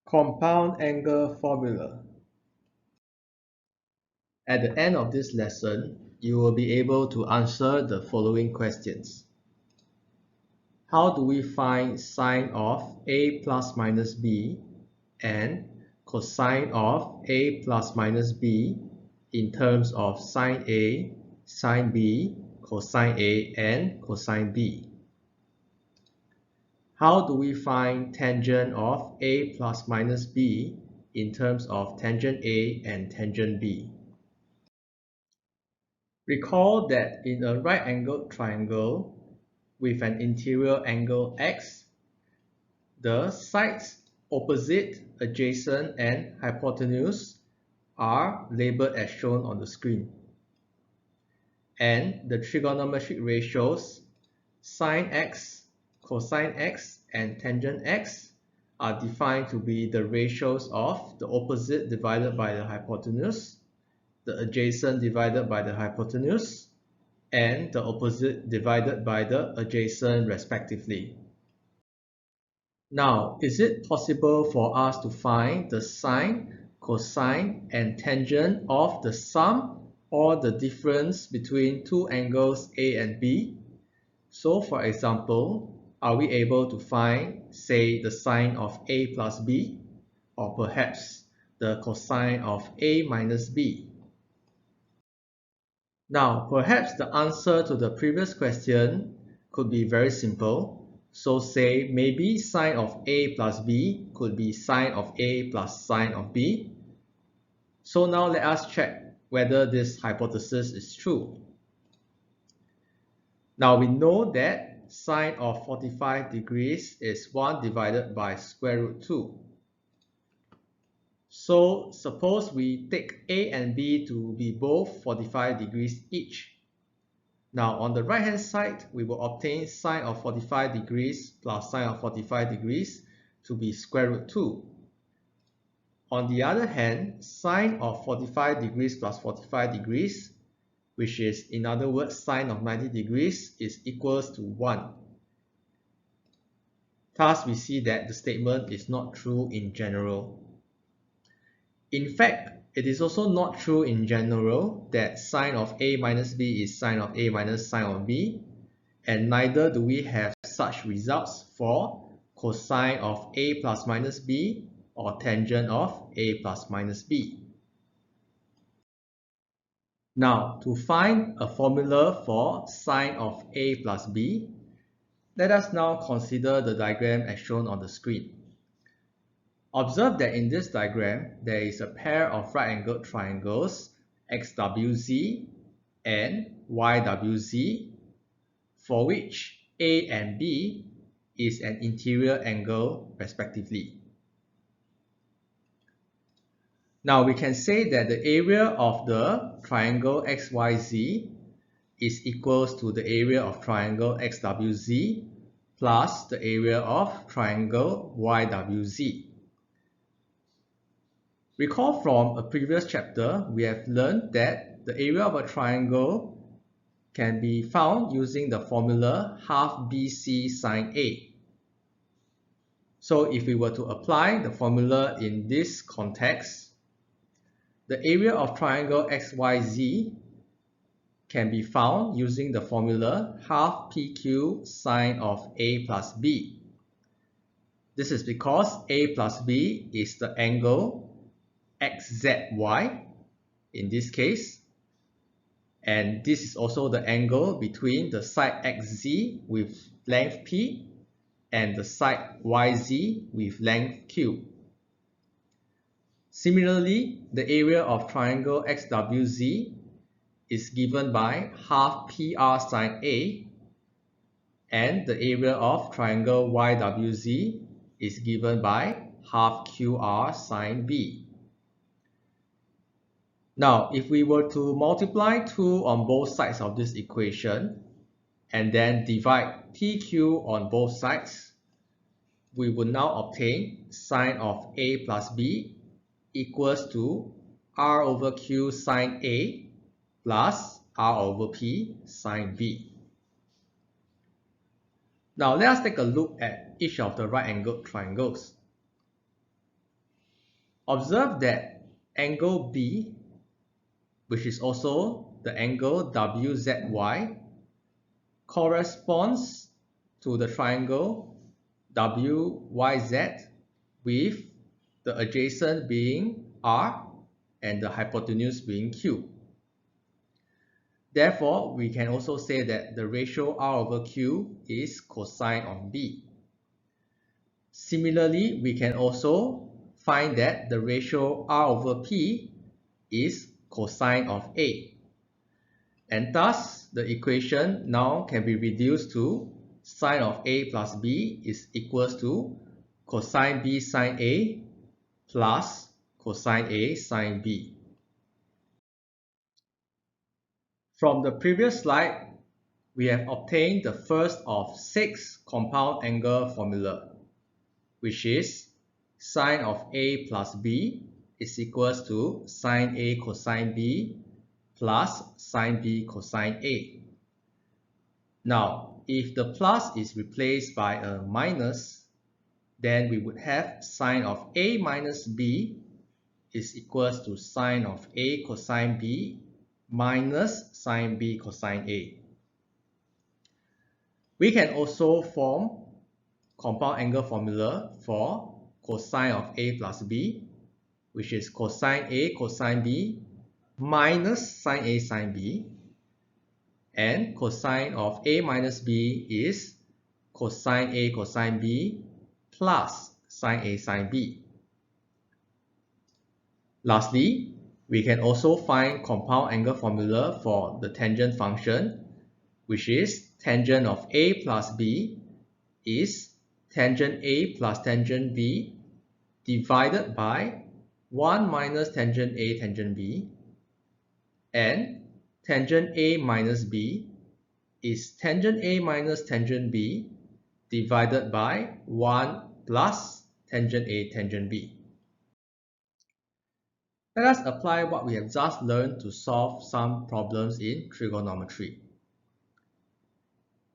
Compound angle formula. At the end of this lesson, you will be able to answer the following questions. How do we find sine of a plus minus b and cosine of a plus minus b in terms of sine A, sine B, cosine A, and cosine B? How do we find tangent of a plus minus b in terms of tangent A and tangent B? Recall that in a right-angled triangle with an interior angle x, the sides opposite, adjacent, and hypotenuse are labeled as shown on the screen. And the trigonometric ratios sine x, cosine x, and tangent x are defined to be the ratios of the opposite divided by the hypotenuse, the adjacent divided by the hypotenuse, and the opposite divided by the adjacent respectively. Now, is it possible for us to find the sine, cosine, and tangent of the sum or the difference between two angles A and B? So, for example, are we able to find, say, the sine of A plus B, or perhaps the cosine of A minus B? Now, perhaps the answer to the previous question could be very simple. So say maybe sine of A plus B could be sine of A plus sine of B. So now let us check whether this hypothesis is true. Now we know that sine of 45 degrees is 1 divided by square root 2. So suppose we take A and B to be both 45 degrees each. Now on the right hand side, we will obtain sine of 45 degrees plus sine of 45 degrees to be square root 2. On the other hand, sine of 45 degrees plus 45 degrees, which is in other words sine of 90 degrees, is equals to 1. Thus we see that the statement is not true in general. In fact, it is also not true in general that sine of A minus B is sine of A minus sine of B, and neither do we have such results for cosine of A plus minus B or tangent of A plus minus B. Now, to find a formula for sine of A plus B, let us now consider the diagram as shown on the screen. Observe that in this diagram, there is a pair of right-angled triangles XWZ and YWZ, for which A and B is an interior angle respectively. Now we can say that the area of the triangle XYZ is equals to the area of triangle XWZ plus the area of triangle YWZ. Recall from a previous chapter, we have learned that the area of a triangle can be found using the formula half BC sine A. So if we were to apply the formula in this context, the area of triangle XYZ can be found using the formula half PQ sine of A plus B. This is because A plus B is the angle XZY in this case, and this is also the angle between the side XZ with length P and the side YZ with length Q. Similarly, the area of triangle XWZ is given by half PR sine A, and the area of triangle YWZ is given by half QR sine B. Now, if we were to multiply 2 on both sides of this equation and then divide PQ on both sides, we would now obtain sine of A plus B equals to R over Q sine A plus R over P sine B. Now let us take a look at each of the right-angled triangles. Observe that angle B, which is also the angle WZY, corresponds to the triangle WYZ with the adjacent being R and the hypotenuse being Q. Therefore, we can also say that the ratio R over Q is cosine of B. Similarly, we can also find that the ratio R over P is cosine of A. And thus, the equation now can be reduced to sine of A plus B is equals to cosine B sine A plus cosine A sine B. From the previous slide, we have obtained the first of 6 compound angle formula, which is sine of A plus B is equals to sine A cosine B plus sine B cosine A. Now, if the plus is replaced by a minus, then we would have sine of A minus B is equals to sine of A cosine B minus sine B cosine A. We can also form compound angle formula for cosine of A plus B, which is cosine A cosine B minus sine A sine B, and cosine of A minus B is cosine A cosine B plus sine A sine B. Lastly, we can also find compound angle formula for the tangent function, which is tangent of A plus B is tangent A plus tangent B divided by 1 minus tangent A tangent B, and tangent A minus B is tangent A minus tangent B divided by 1 plus tangent A tangent B. Let us apply what we have just learned to solve some problems in trigonometry.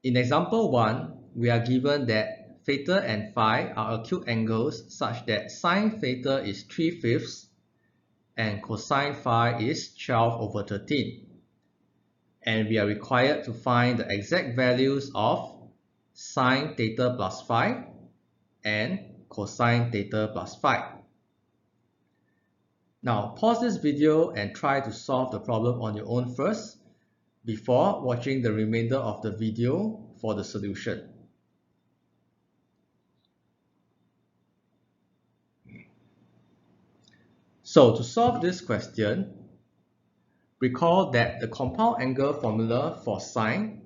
In example 1, we are given that theta and phi are acute angles such that sine theta is 3/5 and cosine phi is 12 over 13. And we are required to find the exact values of sine theta plus phi and cosine theta plus phi. Now pause this video and try to solve the problem on your own first before watching the remainder of the video for the solution. So to solve this question, recall that the compound angle formula for sine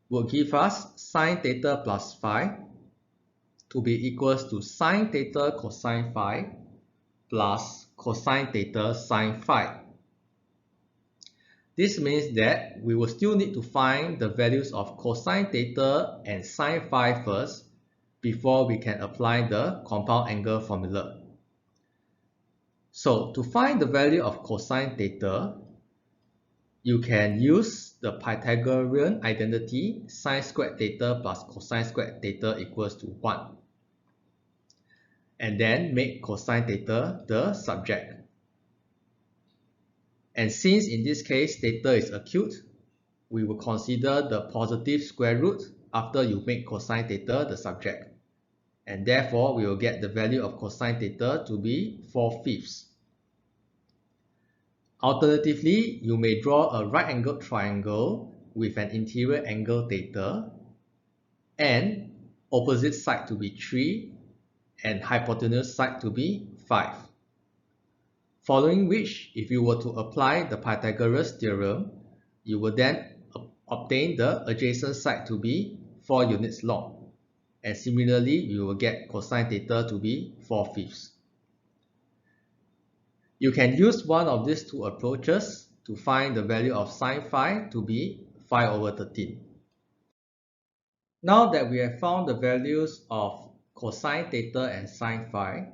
will give us sine theta plus phi to be equals to sine theta cosine phi plus cosine theta sine phi. This means that we will still need to find the values of cosine theta and sine phi first before we can apply the compound angle formula. So to find the value of cosine theta, you can use the Pythagorean identity sine squared theta plus cosine squared theta equals to 1. And then make cosine theta the subject. And since in this case theta is acute, we will consider the positive square root after you make cosine theta the subject. And therefore, we will get the value of cosine theta to be 4/5. Alternatively, you may draw a right-angled triangle with an interior angle theta and opposite side to be 3 and hypotenuse side to be 5. Following which, if you were to apply the Pythagoras theorem, you will then obtain the adjacent side to be 4 units long. And similarly, you will get cosine theta to be 4/5. You can use one of these two approaches to find the value of sine phi to be 5 over 13. Now that we have found the values of cosine theta and sine phi,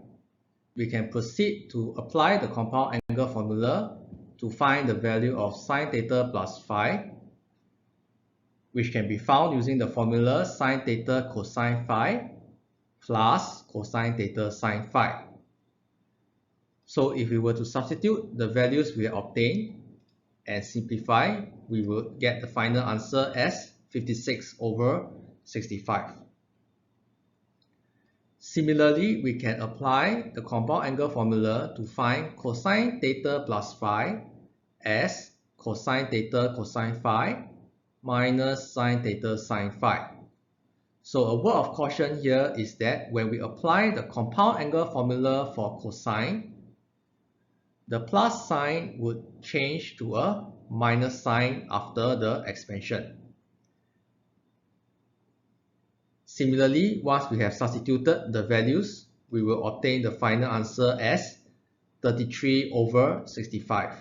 we can proceed to apply the compound angle formula to find the value of sine theta plus phi, which can be found using the formula sine theta cosine phi plus cosine theta sine phi. So if we were to substitute the values we obtained and simplify, we will get the final answer as 56 over 65. Similarly, we can apply the compound angle formula to find cosine theta plus phi as cosine theta cosine phi minus sine theta sine phi. So a word of caution here is that when we apply the compound angle formula for cosine, the plus sign would change to a minus sign after the expansion. Similarly, once we have substituted the values, we will obtain the final answer as 33 over 65.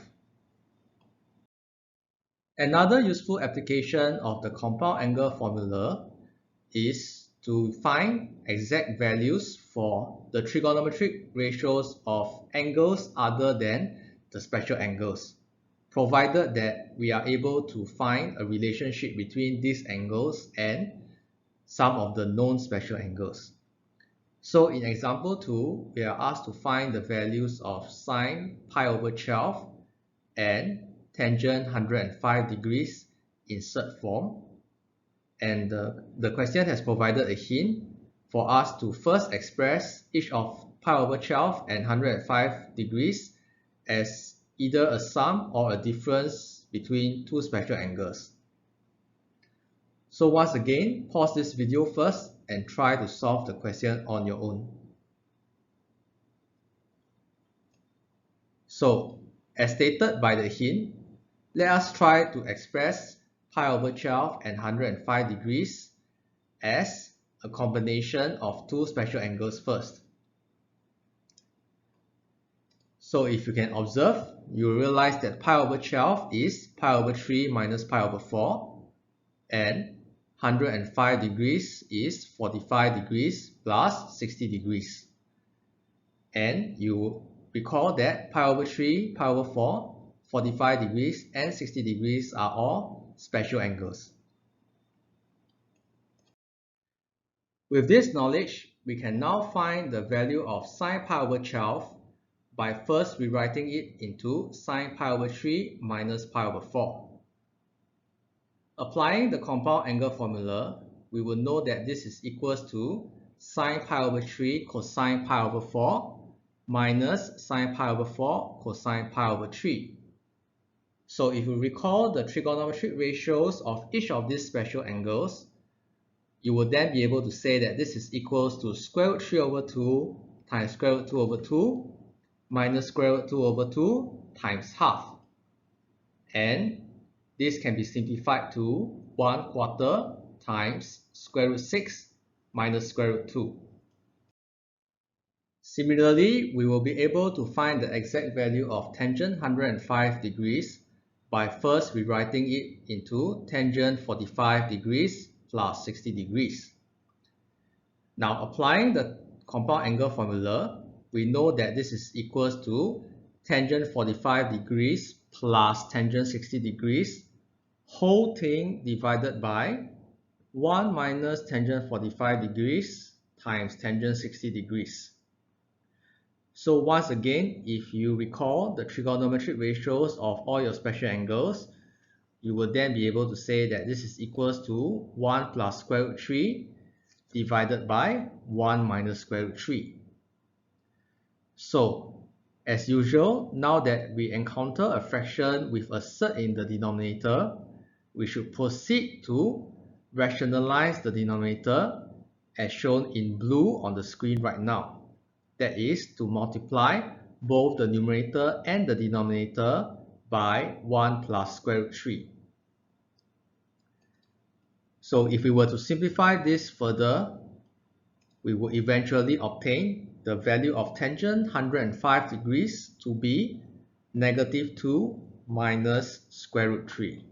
Another useful application of the compound angle formula is to find exact values for the trigonometric ratios of angles other than the special angles, provided that we are able to find a relationship between these angles and some of the known special angles. So in example 2, we are asked to find the values of sine pi over 12 and tangent 105 degrees in surd form. And the question has provided a hint for us to first express each of pi over 12 and 105 degrees as either a sum or a difference between two special angles. So once again, pause this video first and try to solve the question on your own. So, as stated by the hint, let us try to express pi over 12 and 105 degrees as a combination of two special angles first. So if you can observe, you will realize that pi over 12 is pi over 3 minus pi over 4, and 105 degrees is 45 degrees plus 60 degrees. And you recall that pi over 3, pi over 4, 45 degrees and 60 degrees are all special angles. With this knowledge, we can now find the value of sine pi over 12 by first rewriting it into sine pi over 3 minus pi over 4. Applying the compound angle formula, we will know that this is equals to sine pi over 3 cosine pi over 4 minus sine pi over 4 cosine pi over 3. So if you recall the trigonometric ratios of each of these special angles, you will then be able to say that this is equals to square root 3 over 2 times square root 2 over 2 minus square root 2 over 2 times half. And this can be simplified to 1/4 times square root 6 minus square root 2. Similarly, we will be able to find the exact value of tangent 105 degrees by first rewriting it into tangent 45 degrees plus 60 degrees. Now applying the compound angle formula, we know that this is equals to tangent 45 degrees plus tangent 60 degrees, whole thing divided by 1 minus tangent 45 degrees times tangent 60 degrees. So once again, if you recall the trigonometric ratios of all your special angles, you will then be able to say that this is equals to 1 plus square root 3 divided by 1 minus square root 3. So, as usual, now that we encounter a fraction with a surd in the denominator, we should proceed to rationalize the denominator as shown in blue on the screen right now. That is to multiply both the numerator and the denominator by 1 plus square root 3. So if we were to simplify this further, we will eventually obtain the value of tangent 105 degrees to be negative 2 minus square root 3.